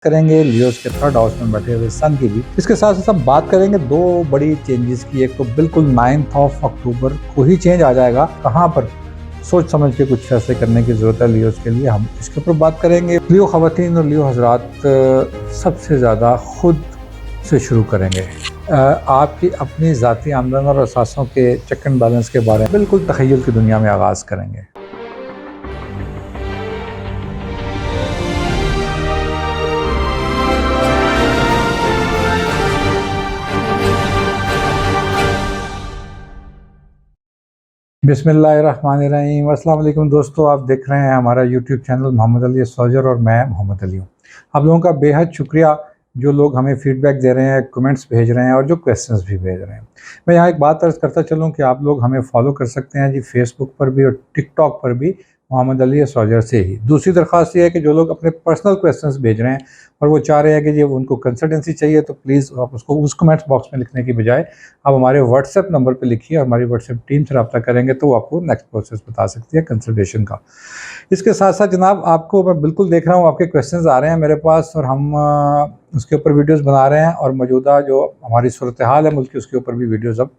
करेंगे लियोस के third house में बैठे हुए सन की भी। इसके साथ साथ हम बात करेंगे दो बड़ी चेंजेस की। एक तो बिल्कुल 9 अक्टूबर को ही चेंज आ जाएगा, कहाँ पर सोच समझ के कुछ फैसले करने की जरूरत है लियोस के लिए, हम इसके ऊपर बात करेंगे। लियो खवातीन और लियो हजरात सबसे ज़्यादा खुद से शुरू करेंगे। आपकी अपनी ज़ाती आमदन और असासों के चेक एंड बैलेंस के बारे में बिल्कुल तखय्युल की दुनिया में आगाज़ करेंगे। बिस्मिल्लाहिर्रहमानिर्रहीम। अस्सलाम वालेकुम दोस्तों, आप देख रहे हैं हमारा YouTube channel Mohammed Ali astrologer और मैं मोहम्मद अली हूँ। आप लोगों का बेहद शुक्रिया जो लोग हमें फीडबैक दे रहे हैं, कमेंट्स भेज रहे हैं और जो क्वेश्चंस भी भेज रहे हैं। मैं यहाँ एक बात अर्ज़ करता चलूँ कि आप लोग हमें फॉलो कर सकते हैं जी, फेसबुक पर भी और टिकटॉक पर भी मोहम्मद अली एस्ट्रोलॉजर से ही। दूसरी दरख्वास्त ये है कि जो लोग अपने पर्सनल क्वेश्चंस भेज रहे हैं और वो चाह रहे हैं कि जब उनको कंसल्टेंसी चाहिए तो प्लीज़ आप उसको उस कमेंट्स बॉक्स में लिखने की बजाय आप हमारे व्हाट्सएप नंबर पे लिखिए, हमारी व्हाट्सएप टीम से रब्ता करेंगे तो वो आपको नेक्स्ट प्रोसेस बता सकती है कंसल्टेशन का। इसके साथ साथ जनाब, आपको मैं बिल्कुल देख रहा हूँ आपके क्वेश्चंस आ रहे हैं मेरे पास और हम उसके ऊपर वीडियोस बना रहे हैं और मौजूदा जो हमारी सूरत हाल है मुल्क की, उसके ऊपर भी वीडियोस अब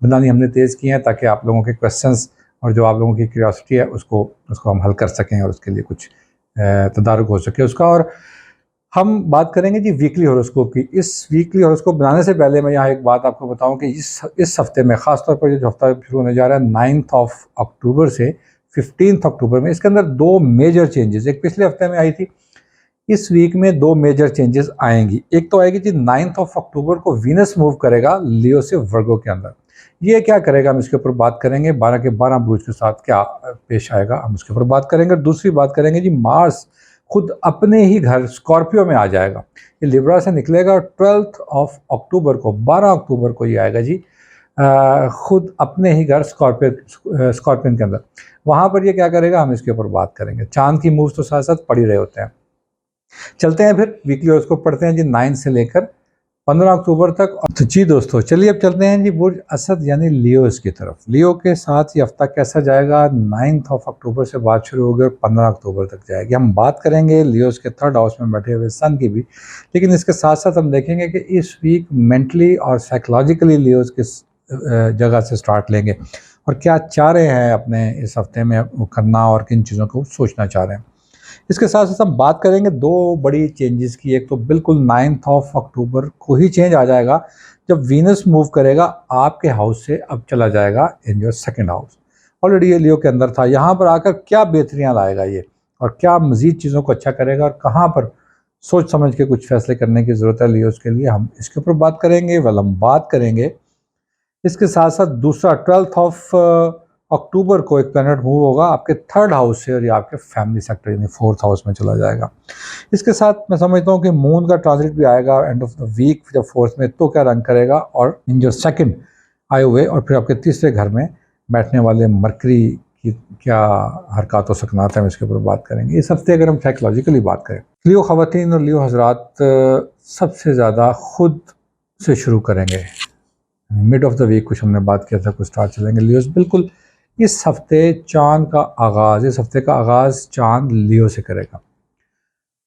बनानी हमने तेज़ की हैं ताकि आप लोगों के क्वेश्चंस और जो आप लोगों की क्यूरियोसिटी है उसको हम हल कर सकें और उसके लिए कुछ तदारुक हो सके उसका। और हम बात करेंगे जी वीकली हॉरोस्कोप की। इस वीकली हॉरोस्कोप बनाने से पहले मैं यहाँ एक बात आपको बताऊं कि इस हफ्ते में, ख़ास तौर पर जो हफ्ता शुरू होने जा रहा है 9 अक्टूबर से 15 अक्टूबर में, इसके अंदर दो मेजर चेंजेस, एक पिछले हफ्ते में आई थी, इस वीक में दो मेजर चेंजेस आएंगी। एक तो आएगी जी 9 अक्टूबर को वीनस मूव करेगा लियो से वर्गो के अंदर। ये क्या करेगा हम इसके ऊपर बात करेंगे, 12 के 12 बुर्ज के साथ क्या पेश आएगा हम उसके ऊपर बात करेंगे। दूसरी बात करेंगे जी, मार्स खुद अपने ही घर स्कॉर्पियो में आ जाएगा। ये लिब्रा से निकलेगा और 12 अक्टूबर को, 12 अक्टूबर को ये आएगा जी खुद अपने ही घर स्कॉर्पियन के अंदर। वहाँ पर ये क्या करेगा हम इसके ऊपर बात करेंगे। चांद की मूव्स तो साथ साथ पड़ ही रहे होते हैं। चलते हैं फिर वीकली हॉरोस्कोप पढ़ते हैं जी 9 से लेकर 15 अक्टूबर तक। तो जी दोस्तों, चलिए अब चलते हैं जी बुर्ज असद यानी लियोस की तरफ। लियो के साथ ये हफ्ता कैसा जाएगा। 9 अक्टूबर से बात शुरू होगी और 15 अक्टूबर तक जाएगी। हम बात करेंगे लियोस के थर्ड हाउस में बैठे हुए सन की भी, लेकिन इसके साथ साथ हम देखेंगे कि इस वीक मेंटली और साइकोलॉजिकली लियोस किस जगह से स्टार्ट लेंगे और क्या चाह रहे हैं अपने इस हफ्ते में करना और किन चीज़ों को सोचना चाह रहे हैं। इसके साथ साथ हम बात करेंगे दो बड़ी चेंजेस की। एक तो बिल्कुल 9 अक्टूबर को ही चेंज आ जाएगा जब वीनस मूव करेगा आपके हाउस से, अब चला जाएगा in your second house. Already ये लियो के अंदर था, यहाँ पर आकर क्या बेहतरियाँ लाएगा ये और क्या मज़ीद चीज़ों को अच्छा करेगा और कहाँ पर सोच समझ के कुछ फैसले करने की ज़रूरत है लियोस के लिए, हम इसके ऊपर बात करेंगे। हम बात करेंगे इसके साथ साथ दूसरा 12 अक्टूबर को एक प्लैनेट मूव होगा आपके थर्ड हाउस से और ये आपके फैमिली सेक्टर यानी फोर्थ हाउस में चला जाएगा। इसके साथ मैं समझता हूँ कि मून का ट्रांजिट भी आएगा एंड ऑफ द वीक जब फोर्थ में, तो क्या रंग करेगा और इन जो सेकंड आए हुए और फिर आपके तीसरे घर में बैठने वाले मरकरी की क्या हरकत हो सकनात है, हम इसके ऊपर बात करेंगे। इस हफ्ते अगर हम साइकोलॉजिकली बात करें, लियो खवातीन और लियो हजरात सबसे ज़्यादा खुद से शुरू करेंगे। मिड ऑफ द वीक कुछ हमने बात किया था, कुछ स्टार्ट चलेंगे लियोस। बिल्कुल इस हफ्ते चांद का आगाज़, इस हफ्ते का आगाज़ चांद लियो से करेगा।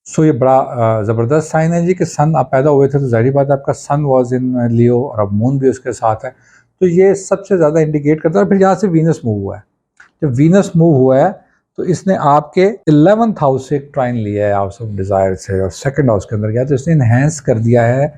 सो ये बड़ा ज़बरदस्त साइन है जी कि सन आप पैदा हुए थे तो जाहिर बात है आपका सन वाज इन लियो और अब मून भी उसके साथ है, तो ये सबसे ज़्यादा इंडिकेट करता है। फिर यहाँ से वीनस मूव हुआ है, जब वीनस मूव हुआ है तो इसने आपके 11th हाउस से एक ट्राइन लिया है, हाउस ऑफ डिज़ायर से, और सेकेंड हाउस के अंदर गया तो इसने इन्हेंस कर दिया है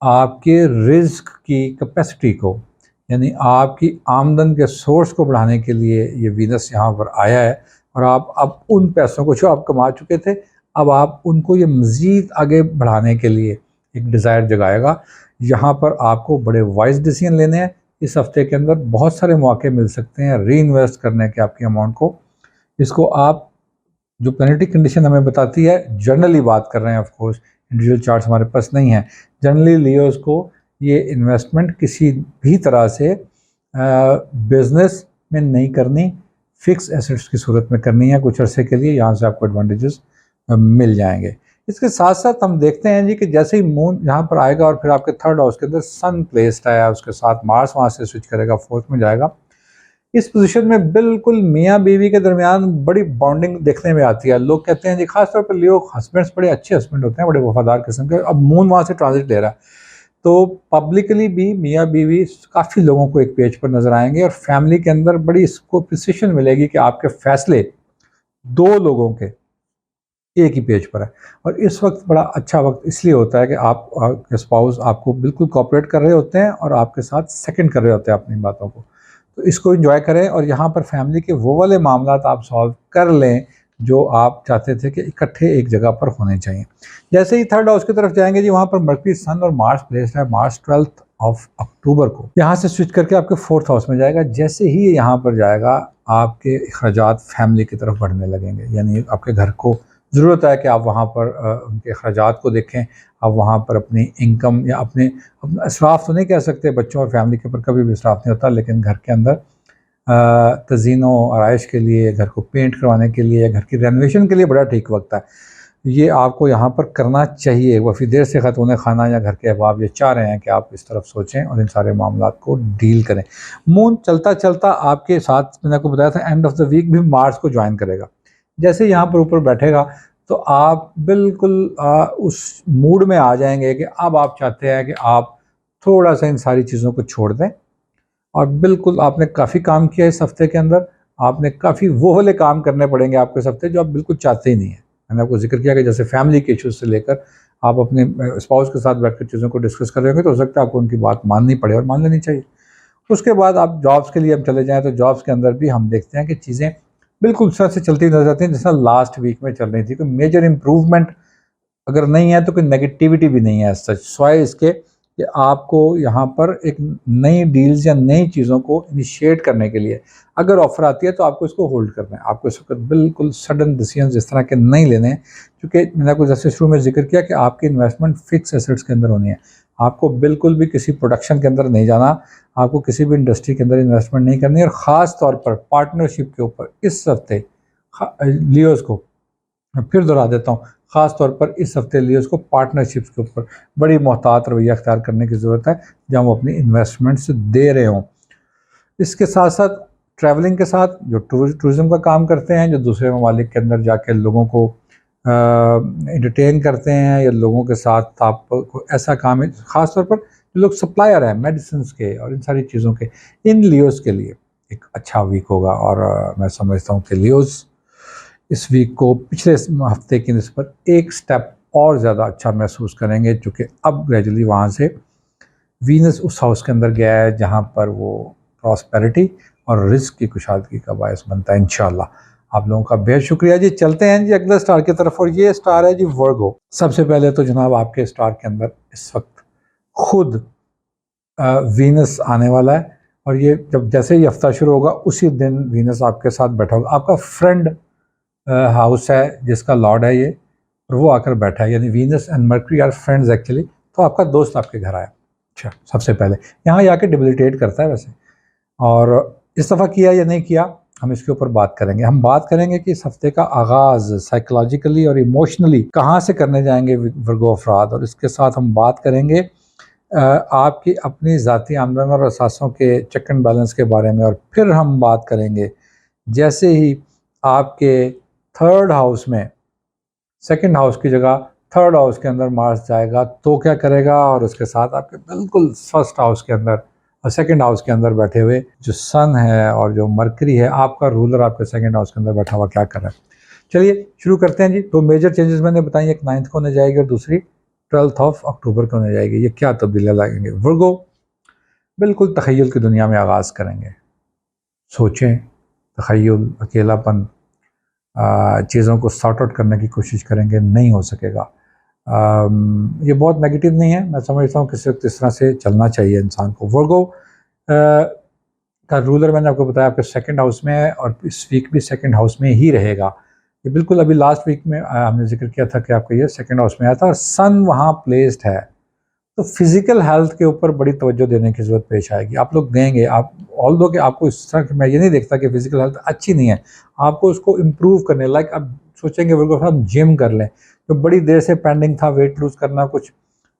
आपके रिस्क की कैपेसिटी को, यानी आपकी आमदन के सोर्स को बढ़ाने के लिए ये वीनस यहाँ पर आया है। और आप अब उन पैसों को जो आप कमा चुके थे, अब आप उनको ये मज़ीद आगे बढ़ाने के लिए एक डिज़ायर जगाएगा। यहाँ पर आपको बड़े वाइज डिसीजन लेने हैं। इस हफ्ते के अंदर बहुत सारे मौके मिल सकते हैं री इन्वेस्ट करने के आपकी अमाउंट को। इसको आप, जो प्लैनेटरी कंडीशन हमें बताती है, जनरली बात कर रहे हैं, ऑफ कोर्स इंडिविजुअल चार्ट्स हमारे पास नहीं है, जनरली लियोस को ये इन्वेस्टमेंट किसी भी तरह से बिजनेस में नहीं करनी, फिक्स एसेट्स की सूरत में करनी है कुछ अरसे के लिए, यहाँ से आपको एडवांटेजेस मिल जाएंगे। इसके साथ साथ हम देखते हैं जी कि जैसे ही मून यहाँ पर आएगा और फिर आपके थर्ड हाउस के अंदर सन प्लेस्ड है, उसके साथ मार्स वहाँ से स्विच करेगा, फोर्थ में जाएगा। इस पोजीशन में बिल्कुल मियाँ बीवी के दरमियान बड़ी बॉन्डिंग देखने में आती है। लोग कहते हैं जी, खासतौर पर लियो हस्बैंड्स बड़े अच्छे हस्बैंड होते हैं, बड़े वफादार किस्म के। अब मून वहाँ से ट्रांजिट ले रहा है, तो पब्लिकली भी मियाँ बीवी काफ़ी लोगों को एक पेज पर नजर आएंगे और फैमिली के अंदर बड़ी इसको प्रिसिशन मिलेगी कि आपके फैसले दो लोगों के एक ही पेज पर है। और इस वक्त बड़ा अच्छा वक्त इसलिए होता है कि आप के स्पाउस आपको बिल्कुल कोऑपरेट कर रहे होते हैं और आपके साथ सेकंड कर रहे होते हैं अपनी बातों को। तो इसको एंजॉय करें और यहाँ पर फैमिली के वो वाले मामलात आप सॉल्व कर लें जो आप चाहते थे कि इकट्ठे एक जगह पर होने चाहिए। जैसे ही थर्ड हाउस की तरफ जाएंगे जी, वहाँ पर मर्क्यूरी, सन और मार्स प्लेस है। मार्च 12 ऑफ अक्टूबर को यहाँ से स्विच करके आपके फोर्थ हाउस में जाएगा। जैसे ही यहाँ पर जाएगा, आपके अखराजात फैमिली की तरफ बढ़ने लगेंगे, यानी आपके घर को ज़रूरत है कि आप वहाँ पर उनके अखराजात को देखें। आप वहाँ पर अपनी इनकम या अपना इसराफ तो नहीं कह सकते, बच्चों और फैमिली के ऊपर कभी भी इसराफ नहीं होता, लेकिन घर के अंदर तज़ीनो आराइश के लिए, घर को पेंट करवाने के लिए, घर की रेनोवेशन के लिए बड़ा ठीक वक्त है। ये आपको यहाँ पर करना चाहिए। वफ़ी देर से ख़त्ून खाना या घर के अहबाब ये चाह रहे हैं कि आप इस तरफ सोचें और इन सारे मामलात को डील करें। मून चलता चलता आपके साथ, मैंने आपको बताया था, एंड ऑफ द वीक भी मार्स को ज्वाइन करेगा। जैसे यहाँ पर ऊपर बैठेगा तो आप बिल्कुल उस मूड में आ जाएंगे कि अब आप चाहते हैं कि आप थोड़ा सा इन सारी चीज़ों को छोड़ दें। और बिल्कुल आपने काफ़ी काम किया इस हफ्ते के अंदर, आपने काफ़ी वो वाले काम करने पड़ेंगे आपको इस हफ्ते जो आप बिल्कुल चाहते ही नहीं हैं। मैंने आपको जिक्र किया कि जैसे फैमिली के इश्यूज से लेकर आप अपने स्पाउस के साथ बैठकर चीज़ों को डिस्कस कर रहे होंगे, तो हो सकता है आपको उनकी बात माननी पड़े और मान लेनी चाहिए। उसके बाद आप जॉब्स के लिए हम चले जाएँ तो जॉब्स के अंदर भी हम देखते हैं कि चीज़ें बिल्कुल उस तरह से चलती नजर आती हैं जैसा लास्ट वीक में चल रही थी। कोई मेजर इम्प्रूवमेंट अगर नहीं है तो कोई नेगेटिविटी भी नहीं है एज सच, स्वाय इसके कि आपको यहाँ पर एक नई डील्स या नई चीज़ों को इनिशिएट करने के लिए अगर ऑफर आती है तो आपको इसको होल्ड करना है। आपको इस वक्त बिल्कुल सडन डिसीजन इस तरह के नहीं लेने हैं, क्योंकि मैंने आपको जैसे शुरू में जिक्र किया कि आपकी इन्वेस्टमेंट फिक्स एसेट्स के अंदर होनी है। आपको बिल्कुल भी किसी प्रोडक्शन के अंदर नहीं जाना, आपको किसी भी इंडस्ट्री के अंदर इन्वेस्टमेंट नहीं करनी। और ख़ास तौर पर पार्टनरशिप के ऊपर इस हफ्ते लियोज़ को, मैं फिर दोहरा देता हूँ, ख़ास तौर पर इस हफ्ते लियोज़ को पार्टनरशिप्स के ऊपर बड़ी मोहतात रवैया अख्तियार करने की ज़रूरत है जहाँ वो अपनी इन्वेस्टमेंट्स दे रहे हों। इसके साथ साथ ट्रैवलिंग के साथ जो टूरिज़्म का काम करते हैं, जो दूसरे ममालिक के अंदर जाके लोगों को एंटरटेन करते हैं या लोगों के साथ आपको ऐसा काम है, ख़ास तौर पर जो लोग सप्लायर हैं मेडिसिन के और इन सारी चीज़ों के, इन लियोज़ के लिए एक अच्छा वीक होगा। और मैं समझता हूँ कि लियोज़ इस वीक को पिछले हफ्ते की निस्बत एक स्टेप और ज़्यादा अच्छा महसूस करेंगे, चूँकि अब ग्रेजुअली वहाँ से वीनस उस हाउस के अंदर गया है जहाँ पर वो प्रॉस्पेरिटी और रिस्क की कुशादगी का बायस बनता है इंशाल्लाह। आप लोगों का बेहद शुक्रिया जी। चलते हैं जी अगले स्टार की तरफ, और ये स्टार है जी वर्गो। सबसे पहले तो जनाब आपके स्टार के अंदर इस वक्त खुद वीनस आने वाला है, और ये जब जैसे ही हफ्ता शुरू होगा उसी दिन वीनस आपके साथ बैठा होगा। आपका फ्रेंड हाउस है जिसका लॉर्ड है ये, और वो आकर बैठा है, यानी Venus and Mercury are friends actually. तो आपका दोस्त आपके घर आया, अच्छा सबसे पहले यहाँ आके डिबिलिटेट करता है वैसे, और इस दफ़ा किया या नहीं किया हम इसके ऊपर बात करेंगे। हम बात करेंगे कि इस हफ्ते का आगाज़ साइकोलॉजिकली और इमोशनली कहाँ से करने जाएंगे वर्गो अफराद, और इसके साथ हम बात करेंगे आपकी अपनी ज़ाती आमदन और असासों के चेक एंड बैलेंस के बारे में। और फिर हम बात करेंगे जैसे ही आपके थर्ड हाउस में सेकंड हाउस की जगह थर्ड हाउस के अंदर मार्स जाएगा तो क्या करेगा, और उसके साथ आपके बिल्कुल फर्स्ट हाउस के अंदर और सेकंड हाउस के अंदर बैठे हुए जो सन है और जो मरकरी है, आपका रूलर आपके सेकंड हाउस के अंदर बैठा हुआ क्या कर रहा है। चलिए शुरू करते हैं जी। तो मेजर चेंजेस मैंने बताई, एक 9th को होने जाएगी और दूसरी 12 ऑफ अक्टूबर को होने जाएगी। ये क्या तब्दीलियाँ लाएंगे? वर्गो बिल्कुल तखय्युल की दुनिया में आगाज़ करेंगे। सोचें, तखय्युल, अकेलापन, चीज़ों को सॉर्ट आउट करने की कोशिश करेंगे, नहीं हो सकेगा। ये बहुत नेगेटिव नहीं है, मैं समझता हूँ कि सिर्फ इस तरह से चलना चाहिए इंसान को। वर्गो का रूलर मैंने आपको बताया आपके सेकंड हाउस में है, और इस वीक भी सेकंड हाउस में ही रहेगा। ये बिल्कुल अभी लास्ट वीक में हमने जिक्र किया था कि आपका ये सेकंड हाउस में आया था और सन वहाँ प्लेस्ड है, तो फिज़िकल हेल्थ के ऊपर बड़ी तवज्जो देने की ज़रूरत पेश आएगी। आप लोग देंगे, आप ऑल दो कि आपको इस तरह, मैं ये नहीं देखता कि फ़िज़िकल हेल्थ अच्छी नहीं है, आपको उसको इम्प्रूव करने, लाइक आप सोचेंगे वर्गो हम जिम कर लें, तो बड़ी देर से पेंडिंग था वेट लूज़ करना कुछ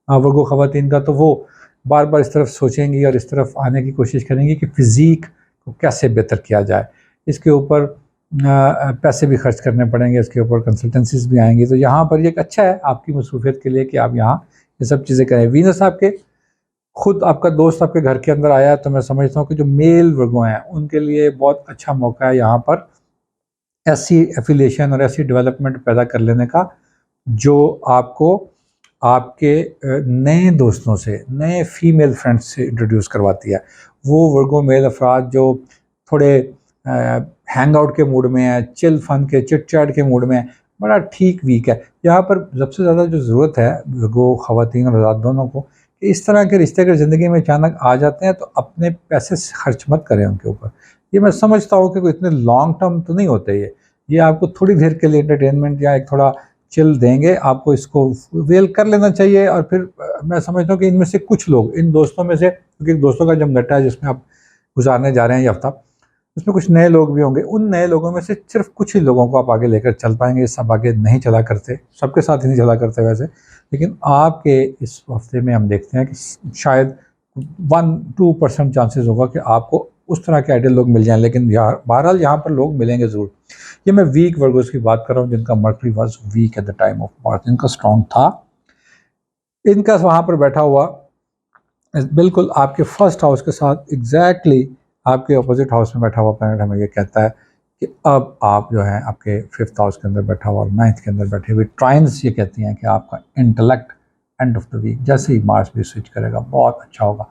वर्गो ख़वातीन का, तो वो बार बार इस तरफ सोचेंगी और इस तरफ आने की कोशिश करेंगी कि फ़िज़ीक को कैसे बेहतर किया जाए। इसके ऊपर पैसे भी खर्च करने पड़ेंगे, इसके ऊपर कंसल्टेंसीज भी आएंगी। तो यहाँ पर ये एक अच्छा है आपकी मसरूफियत के लिए कि आप यहाँ ये सब चीज़ें करें। वीनस आपके खुद आपका दोस्त आपके घर के अंदर आया है, तो मैं समझता हूँ कि जो मेल वर्गों हैं उनके लिए बहुत अच्छा मौका है यहाँ पर ऐसी एफिलिएशन और ऐसी डेवलपमेंट पैदा कर लेने का जो आपको आपके नए दोस्तों से, नए फीमेल फ्रेंड्स से इंट्रोड्यूस करवाती है। वो वर्गों मेल अफराद जो थोड़े हैंग आउट के मूड में है, चिल फन के चिट चैट के मूड में है, बड़ा ठीक वीक है। यहाँ पर सबसे ज़्यादा जो ज़रूरत है वो ख़वातीन और हज़रात दोनों को कि इस तरह के रिश्ते अगर ज़िंदगी में अचानक आ जाते हैं तो अपने पैसे खर्च मत करें उनके ऊपर। ये मैं समझता हूँ कि कोई इतने लॉन्ग टर्म तो नहीं होते ये आपको थोड़ी देर के लिए एंटरटेनमेंट या एक थोड़ा चिल देंगे, आपको इसको वेल कर लेना चाहिए। और फिर मैं समझता हूँ कि इनमें से कुछ लोग, इन दोस्तों में से, क्योंकि दोस्तों का जमघटा है जिसमें आप गुजारने जा रहे हैं ये हफ्ता, उसमें कुछ नए लोग भी होंगे। उन नए लोगों में से सिर्फ कुछ ही लोगों को आप आगे लेकर चल पाएंगे, सब आगे नहीं चला करते, सबके साथ ही नहीं चला करते वैसे। लेकिन आपके इस हफ्ते में हम देखते हैं कि शायद 1-2% चांसेस होगा कि आपको उस तरह के आइडियल लोग मिल जाएं। लेकिन बहरहाल यहाँ पर लोग मिलेंगे ज़रूर। ये मैं वीक वर्गोस की बात कर रहा हूँ जिनका mercury was weak at the time of birth, जिनका स्ट्रॉन्ग था। इनका वहाँ पर बैठा हुआ बिल्कुल आपके फर्स्ट हाउस के साथ एग्जैक्टली आपके अपोजिट हाउस में बैठा हुआ प्लैनेट हमें ये कहता है कि अब आप जो है आपके 5th हाउस के अंदर बैठा हुआ और 9th के अंदर बैठे हुए ट्राइन्स ये कहती हैं कि आपका intellect end of the week जैसे ही मार्स भी स्विच करेगा बहुत अच्छा होगा।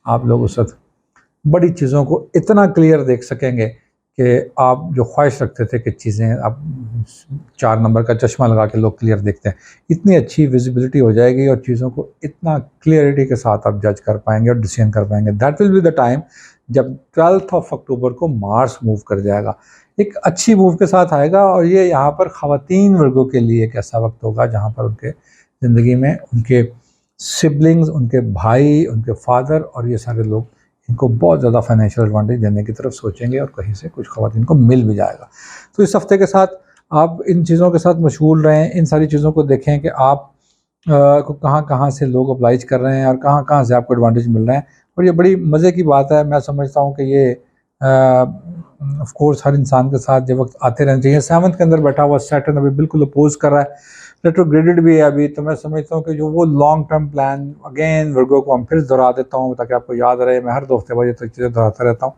आप लोग उस वक्त बड़ी चीज़ों को इतना क्लियर देख सकेंगे कि आप जो ख्वाहिश रखते थे कि चीज़ें आप 4 नंबर का चश्मा लगा के लोग क्लियर देखते हैं, इतनी अच्छी विजिबिलिटी हो जाएगी और चीज़ों को इतना क्लियरिटी के साथ आप जज कर पाएंगे और डिसीजन कर पाएंगे। That will be the time जब 12 अक्टूबर को मार्स मूव कर जाएगा, एक अच्छी मूव के साथ आएगा। और ये यहाँ पर ख़वातीन वर्गों के लिए एक ऐसा वक्त होगा जहाँ पर उनके ज़िंदगी में उनके सिबलिंग्स, उनके भाई, उनके फादर और ये सारे लोग इनको बहुत ज़्यादा फाइनेंशियल एडवांटेज देने की तरफ सोचेंगे और कहीं से कुछ ख़वातीन को मिल भी जाएगा। तो इस हफ्ते के साथ आप इन चीज़ों के साथ मशगूल रहें, इन सारी चीज़ों को देखें कि आप को कहाँ से लोग अप्लाइज कर रहे हैं और कहाँ से आपको एडवांटेज मिल रहे हैं। और ये बड़ी मज़े की बात है। मैं समझता हूँ कि ये ऑफ कोर्स हर इंसान के साथ ये वक्त आते रहने चाहिए। 7th के अंदर बैठा हुआ सैटर्न अभी बिल्कुल अपोज कर रहा है, रेट्रोग्रेडेड भी है अभी। तो मैं समझता हूँ कि जो वो लॉन्ग टर्म प्लान, अगेन वर्गों को हम फिर दोहरा देता हूँ ताकि आपको याद रहे। मैं हर 2 हफ्ते बाद ये तो चीज़ें दोहराता रहता हूँ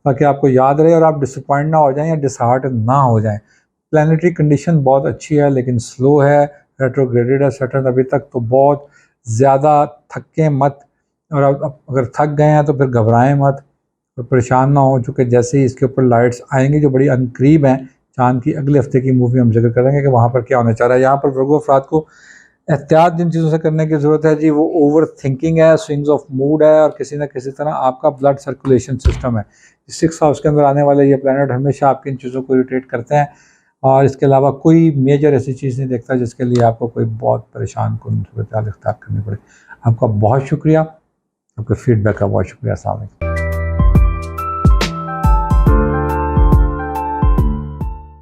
ताकि आपको याद रहे और आप डिसअपॉइंट ना हो जाएं या डिसहार्ट ना हो जाएं। प्लानिटरी कंडीशन बहुत अच्छी है लेकिन स्लो है, रेट्रोग्रेडेड है सैटर्न अभी तक। तो बहुत ज़्यादा थकें मत, और अब अगर थक गए हैं तो फिर घबराएं मत और परेशान ना हो, चूँकि जैसे ही इसके ऊपर लाइट्स आएंगी जो बड़ी अनकरीब हैं चाँद की, अगले हफ्ते की मूवी हम जिक्र करेंगे कि वहाँ पर क्या होने चाह रहा है। यहाँ पर वर्गो अफराद को एहतियात जिन चीज़ों से करने की ज़रूरत है जी, वो ओवर थिंकिंग है, स्विंग्स ऑफ मूड है और किसी न किसी तरह आपका ब्लड सर्कुलेशन सिस्टम है। 6th हाउस के अंदर आने वाले ये प्लैनेट हमेशा आपकी इन चीज़ों को इरिटेट करते हैं और इसके अलावा कोई मेजर ऐसी चीज़ नहीं देखता जिसके लिए आपको कोई बहुत परेशान कुन सूरत हाल इख्तियार करनी पड़े। आपका बहुत शुक्रिया, आपके फीडबैक का बहुत शुक्रिया। अस्सलाम वालेकुम।